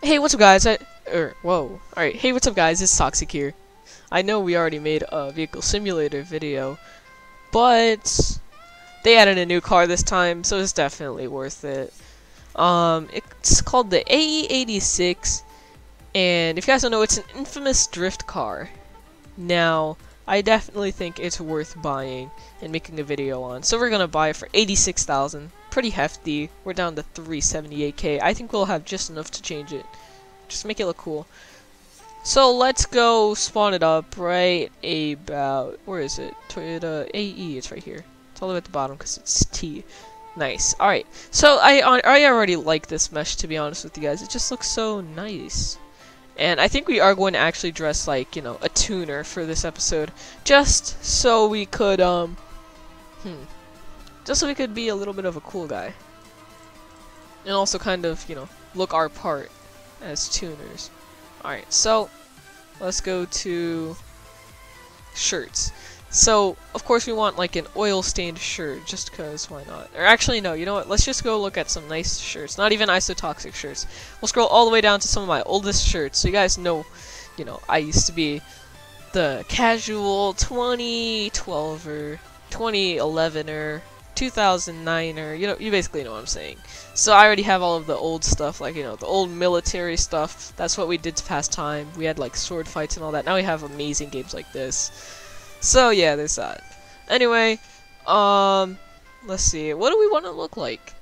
Hey, what's up, guys? Whoa. Alright, hey, what's up, guys? It's Toxic here. I know we already made a vehicle simulator video, but they added a new car this time, so it's definitely worth it. It's called the AE86, and if you guys don't know, it's an infamous drift car. Now, I definitely think it's worth buying and making a video on, so we're gonna buy it for 86,000. Pretty hefty. We're down to 378k. I think we'll have just enough to change it. Just make it look cool. So let's go spawn it up right about, where is it? Toyota AE, it's right here. It's all the way at the bottom because it's T. Nice. Alright, so I already like this mesh, to be honest with you guys. It just looks so nice. And I think we are going to actually dress like, you know, a tuner for this episode. Just so we could, just so we could be a little bit of a cool guy. And also kind of, you know, look our part as tuners. Alright, so let's go to shirts. So, of course we want like an oil stained shirt, just because why not? Or actually no, you know what, let's just go look at some nice shirts, not even isotoxic shirts. We'll scroll all the way down to some of my oldest shirts, so you guys know, you know, I used to be the casual 2012er, 2011er, 2009er, you know, you basically know what I'm saying. So I already have all of the old stuff, like, you know, the old military stuff. That's what we did to pass time. We had like sword fights and all that. Now we have amazing games like this. So yeah, there's that. Anyway, let's see. What do we want to look like?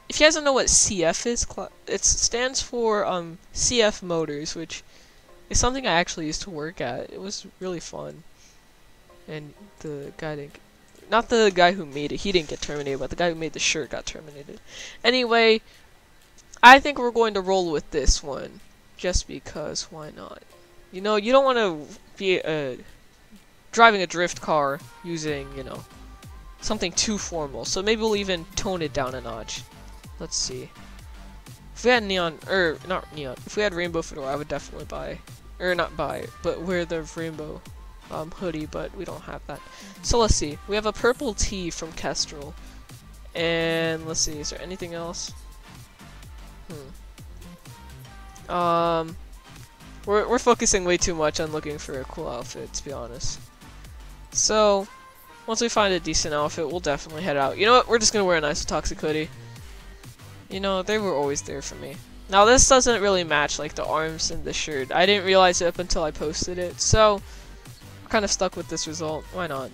If you guys don't know what CF is, it stands for CF Motors, which is something I actually used to work at. It was really fun. And the guy didn't. Not the guy who made it, he didn't get terminated, but the guy who made the shirt got terminated. Anyway, I think we're going to roll with this one, just because, why not? You know, you don't want to be driving a drift car using, you know, something too formal, so maybe we'll even tone it down a notch. Let's see. If we had neon, or not neon, if we had rainbow fedora, I would definitely buy, or not buy, but wear the rainbow hoodie, but we don't have that. So let's see. We have a purple tee from Kestrel. And let's see, is there anything else? We're focusing way too much on looking for a cool outfit, to be honest. So once we find a decent outfit, we'll definitely head out. You know what? We're just gonna wear an isotoxic hoodie. You know, they were always there for me. Now this doesn't really match like the arms and the shirt. I didn't realize it up until I posted it, so kind of stuck with this result. Why not?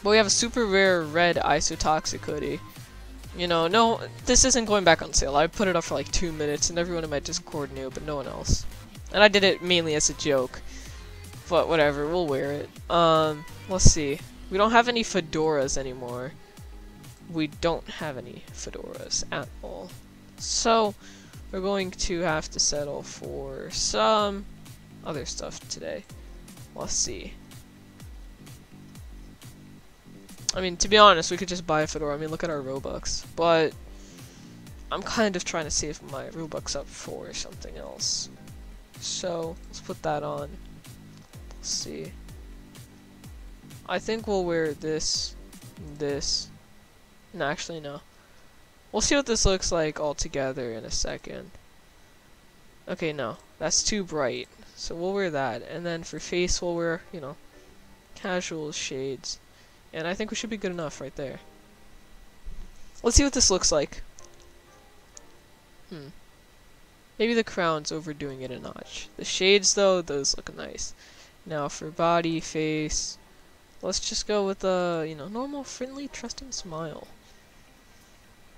But we have a super rare red isotoxic hoodie. You know, no, this isn't going back on sale. I put it up for like 2 minutes and everyone in my Discord knew, but no one else. And I did it mainly as a joke. But whatever, we'll wear it. Let's see. We don't have any fedoras anymore. We don't have any fedoras at all. So, we're going to have to settle for some other stuff today. Let's see. I mean, to be honest, we could just buy a fedora. I mean, look at our Robux. But I'm kind of trying to save my Robux up for something else. So, let's put that on. Let's see. I think we'll wear this, this. No, actually, no. We'll see what this looks like all together in a second. Okay, no. That's too bright. So we'll wear that. And then for face, we'll wear, you know, casual shades. And I think we should be good enough right there. Let's see what this looks like. Maybe the crown's overdoing it a notch. The shades, though, those look nice. Now for body, face, let's just go with a, you know, normal, friendly, trusting smile.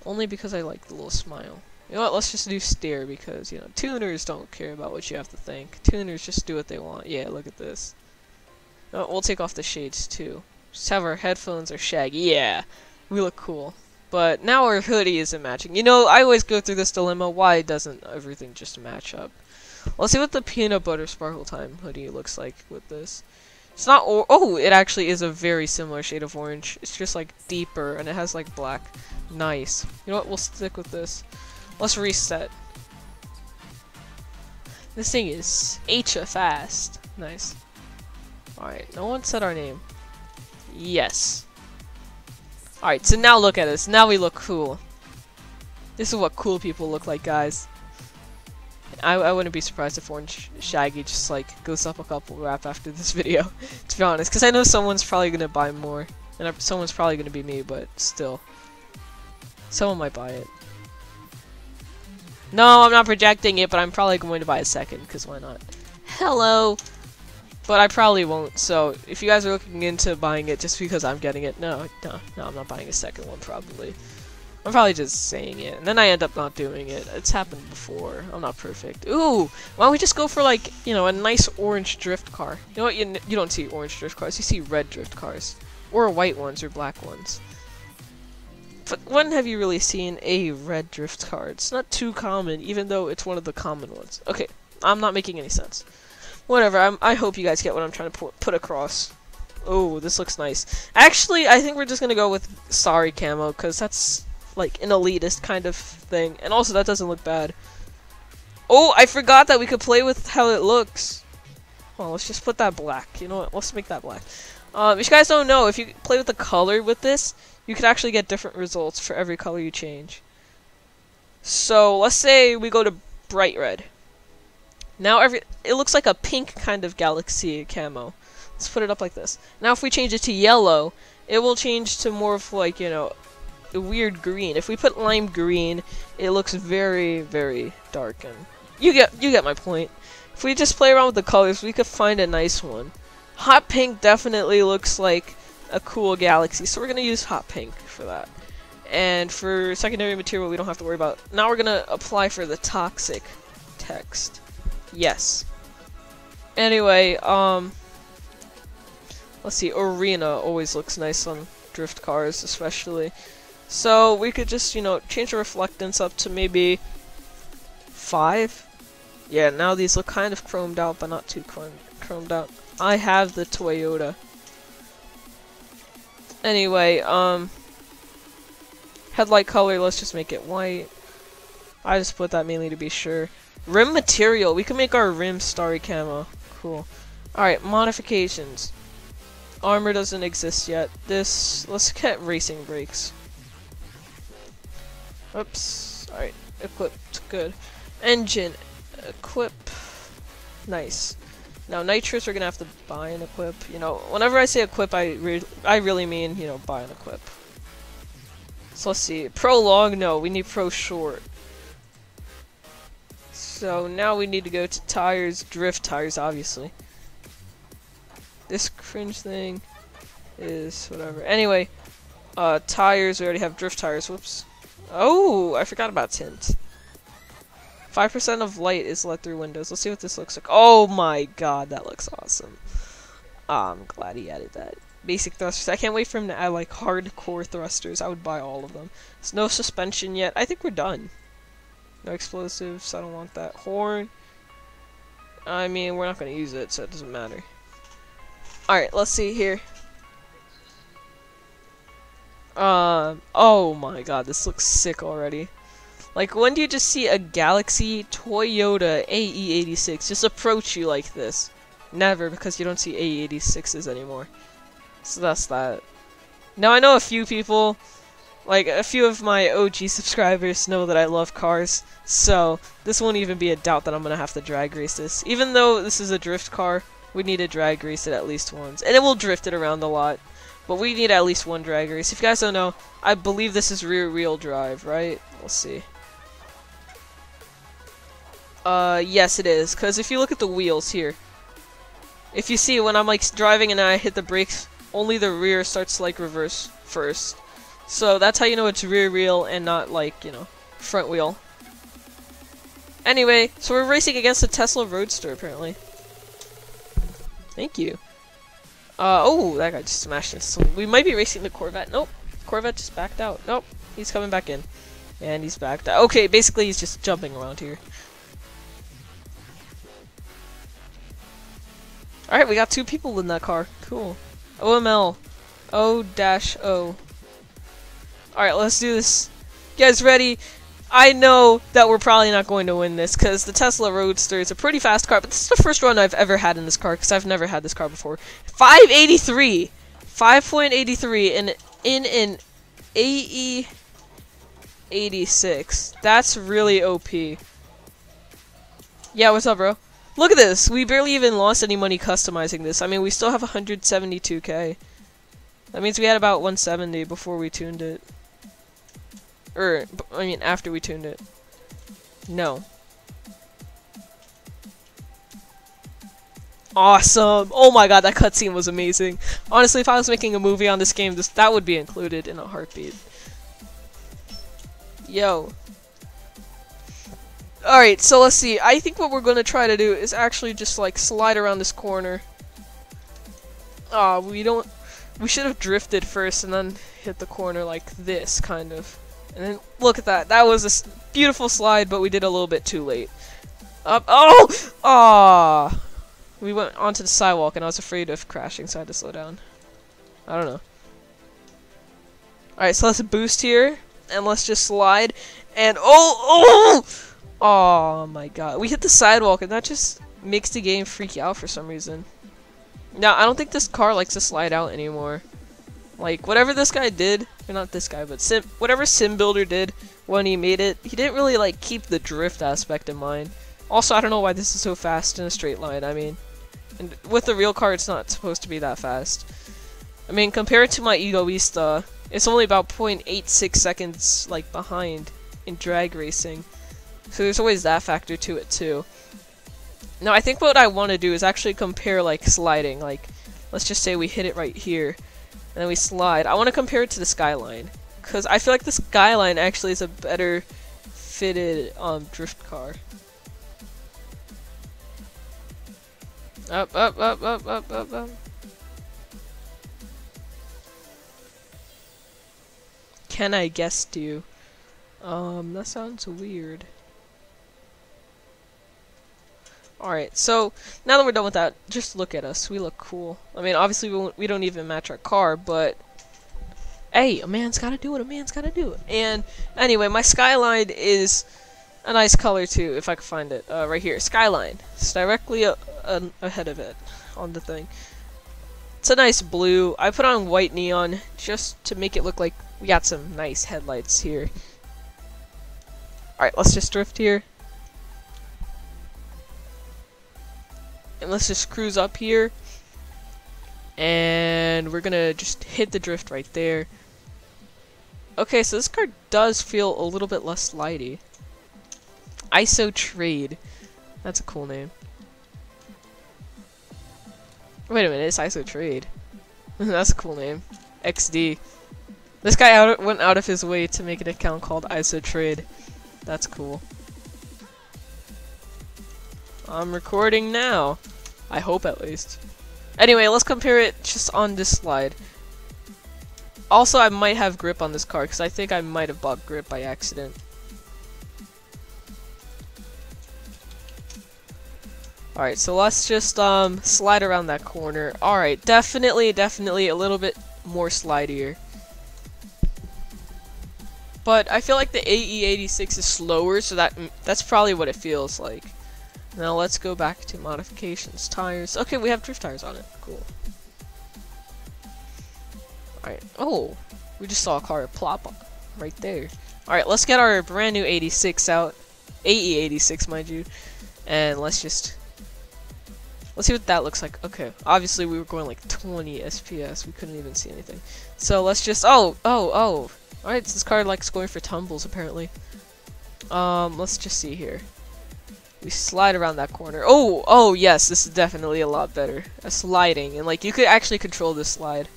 Only because I like the little smile. You know what, let's just do stare because, you know, tuners don't care about what you have to think. Tuners just do what they want. Yeah, look at this. Oh, we'll take off the shades too. Just have our headphones or shaggy. Yeah, we look cool. But now our hoodie isn't matching. You know, I always go through this dilemma. Why doesn't everything just match up? Let's see what the peanut butter sparkle time hoodie looks like with this. It's not oh, it actually is a very similar shade of orange. It's just like deeper and it has like black. Nice. You know what? We'll stick with this. Let's reset. This thing is fast. Nice. Alright, no one said our name. Yes. Alright, so now look at us. Now we look cool. This is what cool people look like, guys. I wouldn't be surprised if Orange Shaggy just like goes up a couple rap after this video, to be honest, because I know someone's probably gonna buy more, and someone's probably gonna be me, but still, someone might buy it. No, I'm not projecting it, but I'm probably going to buy a second, because why not? Hello! But I probably won't, so if you guys are looking into buying it just because I'm getting it, no, I'm not buying a second one, probably. I'm probably just saying it, and then I end up not doing it. It's happened before. I'm not perfect. Ooh! Why don't we just go for, like, you know, a nice orange drift car? You know what? You don't see orange drift cars. You see red drift cars. Or white ones, or black ones. But when have you really seen a red drift car? It's not too common, even though it's one of the common ones. Okay, I'm not making any sense. Whatever, I hope you guys get what I'm trying to put across. Oh, this looks nice. Actually, I think we're just gonna go with sorry camo, because that's like an elitist kind of thing. And also, that doesn't look bad. Oh, I forgot that we could play with how it looks. Well, let's just put that black. You know what? Let's make that black. If you guys don't know, if you play with the color with this, you could actually get different results for every color you change. So, let's say we go to bright red. Now it looks like a pink kind of galaxy camo. Let's put it up like this. Now if we change it to yellow, it will change to more of like, you know, a weird green. If we put lime green, it looks very, very dark, and you get my point. If we just play around with the colors, we could find a nice one. Hot pink definitely looks like a cool galaxy, so we're gonna use hot pink for that. And for secondary material, we don't have to worry about. Now we're gonna apply for the toxic text. Yes. Anyway, let's see. Arena always looks nice on drift cars, especially. So we could just, you know, change the reflectance up to maybe 5. Yeah, now these look kind of chromed out, but not too chromed out. I have the Toyota. Anyway, headlight color, let's just make it white. I just put that mainly to be sure. Rim material, we can make our rim starry camo. Cool. Alright, modifications. Armor doesn't exist yet. Let's get racing brakes. Oops. Alright, equipped, good. Engine, equip, nice. Now nitrous we're gonna have to buy and equip. You know, whenever I say equip, I really mean, you know, buy and equip. So let's see. Pro long, no, we need pro short. So now we need to go to tires, drift tires, obviously. This cringe thing is whatever. Anyway, tires, we already have drift tires, whoops. Oh, I forgot about tint. 5% of light is let through windows. Let's see what this looks like. Oh my god, that looks awesome. I'm glad he added that. Basic thrusters. I can't wait for him to add like hardcore thrusters. I would buy all of them. There's no suspension yet. I think we're done. No explosives. I don't want that. Horn. I mean, we're not going to use it, so it doesn't matter. Alright, let's see here. Oh my god, this looks sick already. Like, when do you just see a Galaxy Toyota AE86 just approach you like this? Never, because you don't see AE86s anymore. So that's that. Now, I know a few people, like, a few of my OG subscribers know that I love cars, so this won't even be a doubt that I'm gonna have to drag race this. Even though this is a drift car, we need to drag race it at least once. And it will drift it around a lot, but we need at least one drag race. If you guys don't know, I believe this is rear-wheel drive, right? Let's see. Yes it is, because if you look at the wheels here, if you see when I'm like driving and I hit the brakes, only the rear starts to like reverse first. So that's how you know it's rear wheel and not like, you know, front wheel. Anyway, so we're racing against a Tesla Roadster apparently. Thank you. Oh, that guy just smashed us. So we might be racing the Corvette. Nope, Corvette just backed out. Nope, he's coming back in. And he's backed out. Okay, basically he's just jumping around here. Alright, we got 2 people in that car. Cool. OML. O-O. Alright, let's do this. You guys ready? I know that we're probably not going to win this, because the Tesla Roadster is a pretty fast car, but this is the first run I've ever had in this car, because I've never had this car before. 583! 5.83 in an AE86. That's really OP. Yeah, what's up, bro? Look at this. We barely even lost any money customizing this. I mean, we still have 172k. That means we had about 170 before we tuned it. I mean, after we tuned it. No. Awesome! Oh my god, that cutscene was amazing. Honestly, if I was making a movie on this game, that would be included in a heartbeat. Yo. Alright, so let's see. I think what we're gonna try to do is actually just like slide around this corner. We should have drifted first and then hit the corner like this, kind of. And then, look at that. That was a beautiful slide, but we did a little bit too late. Up. Oh! Ah! We went onto the sidewalk and I was afraid of crashing, so I had to slow down. I don't know. Alright, so let's boost here. And let's just slide. And oh my god. We hit the sidewalk and that just makes the game freak out for some reason. Now, I don't think this car likes to slide out anymore. Like, whatever this guy did, or not this guy, but whatever Sim Builder did when he made it, he didn't really, like, keep the drift aspect in mind. Also, I don't know why this is so fast in a straight line. I mean, and with the real car, it's not supposed to be that fast. I mean, compared to my Egoista, it's only about 0.86 seconds, like, behind in drag racing. So there's always that factor to it, too. Now, I think what I want to do is actually compare, like, sliding. Like, let's just say we hit it right here, and then we slide. I want to compare it to the Skyline, because I feel like the Skyline actually is a better fitted, drift car. Up, up, up, up, up, up, up. Can I guest you? That sounds weird. Alright, so, now that we're done with that, just look at us. We look cool. I mean, obviously we don't even match our car, but... Hey, a man's gotta do what a man's gotta do. And, anyway, my Skyline is a nice color, too, if I can find it. Right here, Skyline. It's directly ahead of it on the thing. It's a nice blue. I put on white neon just to make it look like we got some nice headlights here. Alright, let's just drift here. And let's just cruise up here. And we're gonna just hit the drift right there. Okay, so this car does feel a little bit less slidey. ISO Trade. That's a cool name. Wait a minute, it's ISO Trade. That's a cool name. XD. This guy went out of his way to make an account called ISO Trade. That's cool. I'm recording now. I hope, at least. Anyway, let's compare it just on this slide. Also, I might have grip on this car, because I think I might have bought grip by accident. Alright, so let's just slide around that corner. Alright, definitely a little bit more slidier. But I feel like the AE86 is slower, so that's probably what it feels like. Now let's go back to modifications. Tires. Okay, we have drift tires on it. Cool. Alright. Oh, we just saw a car plop right there. Alright, let's get our brand new 86 out. AE86, mind you. And let's see what that looks like. Okay, obviously we were going like 20 SPS. We couldn't even see anything. So let's just... Oh! Alright, this car likes going for tumbles, apparently. Let's just see here. We slide around that corner. Oh, yes, this is definitely a lot better. Sliding, and like, you could actually control this slide.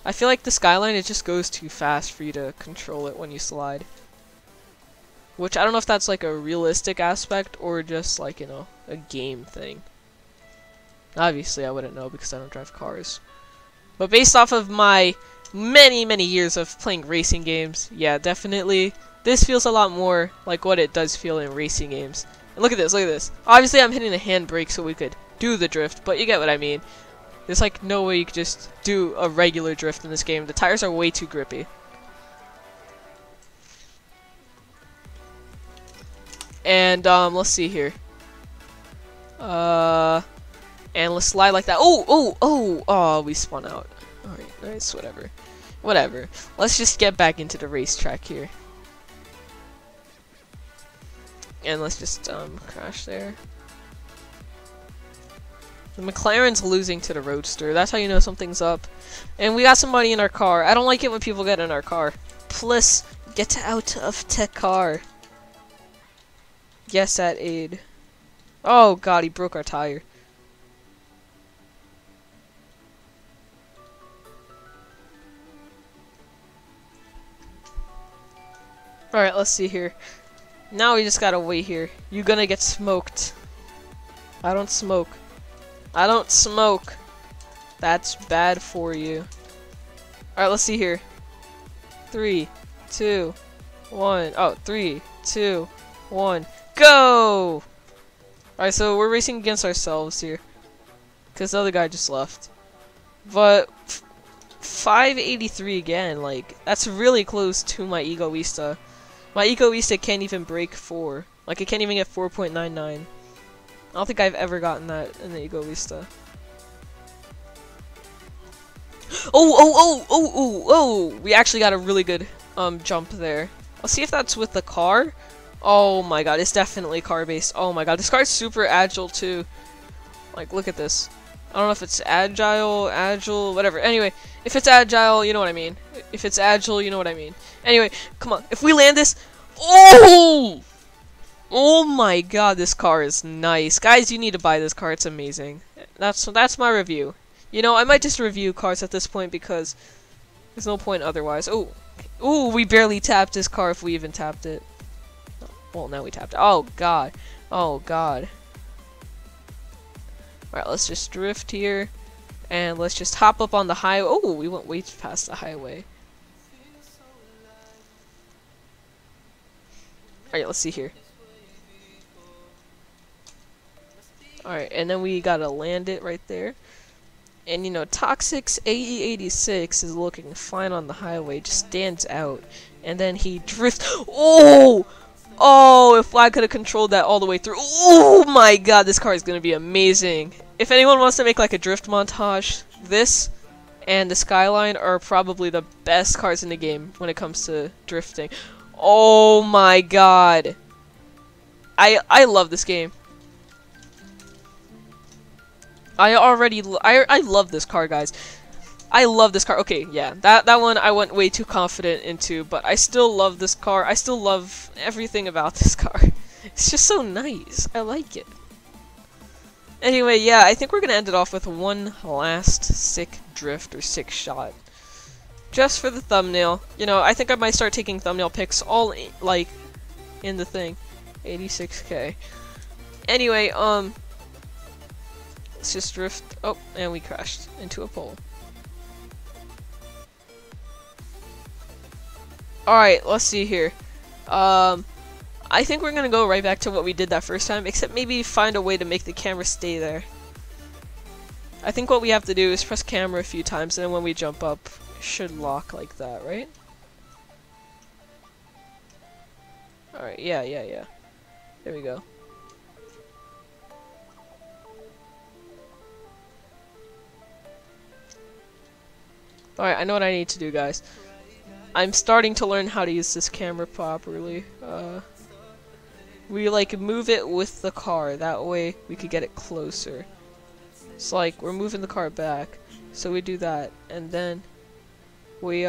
I feel like the Skyline, it just goes too fast for you to control it when you slide. Which, I don't know if that's like a realistic aspect, or just like, you know, a game thing. Obviously, I wouldn't know because I don't drive cars. But based off of my many years of playing racing games, yeah, definitely, this feels a lot more like what it does feel in racing games. And look at this, look at this. Obviously, I'm hitting the handbrake so we could do the drift, but you get what I mean. There's like no way you could just do a regular drift in this game. The tires are way too grippy. And, let's see here. And let's slide like that. Oh, we spun out. Alright, nice, whatever. Let's just get back into the racetrack here. And let's just crash there. The McLaren's losing to the Roadster. That's how you know something's up. And we got somebody in our car. I don't like it when people get in our car. Please get out of the car. Yes, that aid. Oh god, he broke our tire. Alright, let's see here. Now we just gotta wait here. You're gonna get smoked. I don't smoke. I don't smoke. That's bad for you. Alright, let's see here. 3, 2, 1. Oh, 3, 2, 1. Go! Alright, so we're racing against ourselves here. Because the other guy just left. But 583 again, like, that's really close to my Egoista. My Egoista can't even break 4. Like, it can't even get 4.99. I don't think I've ever gotten that in the Egoista. Oh! We actually got a really good jump there. I'll see if that's with the car. Oh my god, it's definitely car-based. Oh my god, this car's super agile too. Like, look at this. I don't know if it's agile, whatever. Anyway, if it's agile, you know what I mean. If it's agile, you know what I mean. Anyway, come on. If we land this... Oh! Oh my god, this car is nice. Guys, you need to buy this car. It's amazing. That's my review. You know, I might just review cars at this point because there's no point otherwise. Oh. Ooh, we barely tapped this car if we even tapped it. Well, now we tapped it. Oh god. Oh god. Alright, let's just drift here. And let's just hop up on the highway. Oh, we went way past the highway. Alright, let's see here. Alright, and then we gotta land it right there. And you know, Toxic's AE86 is looking fine on the highway, just stands out. And then he drifts. Oh! Oh, if I could have controlled that all the way through. Oh my god, this car is gonna be amazing. If anyone wants to make like a drift montage, this and the Skyline are probably the best cars in the game when it comes to drifting. Oh my god. I love this game. I love this car, guys. I love this car. Okay, yeah, that one I went way too confident into, but I still love this car. I still love everything about this car. It's just so nice. I like it. Anyway, yeah, I think we're gonna end it off with one last sick drift or sick shot. Just for the thumbnail. You know, I think I might start taking thumbnail pics all, like, in the thing. 86K. Anyway, let's just drift. Oh, and we crashed into a pole. Alright, let's see here. I think we're gonna go right back to what we did that first time, except maybe find a way to make the camera stay there. I think what we have to do is press camera a few times, and then when we jump up, it should lock like that, right? Alright, yeah. There we go. Alright, I know what I need to do, guys. I'm starting to learn how to use this camera properly. We like move it with the car, that way we could get it closer. It's like we're moving the car back, so we do that, and then we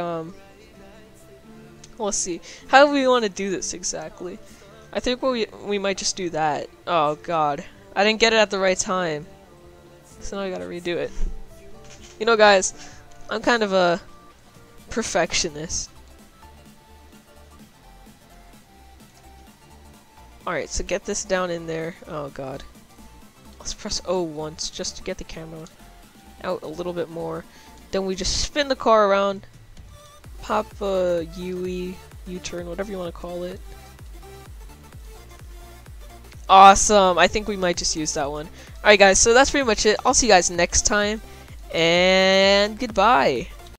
let's see, how do we want to do this exactly? I think we might just do that. Oh god, I didn't get it at the right time, so now I gotta redo it. You know, guys, I'm kind of a perfectionist. Alright, so get this down in there. Oh god. Let's press O once just to get the camera out a little bit more. Then we just spin the car around. Pop a U-turn, whatever you want to call it. Awesome! I think we might just use that one. Alright guys, so that's pretty much it. I'll see you guys next time. And goodbye.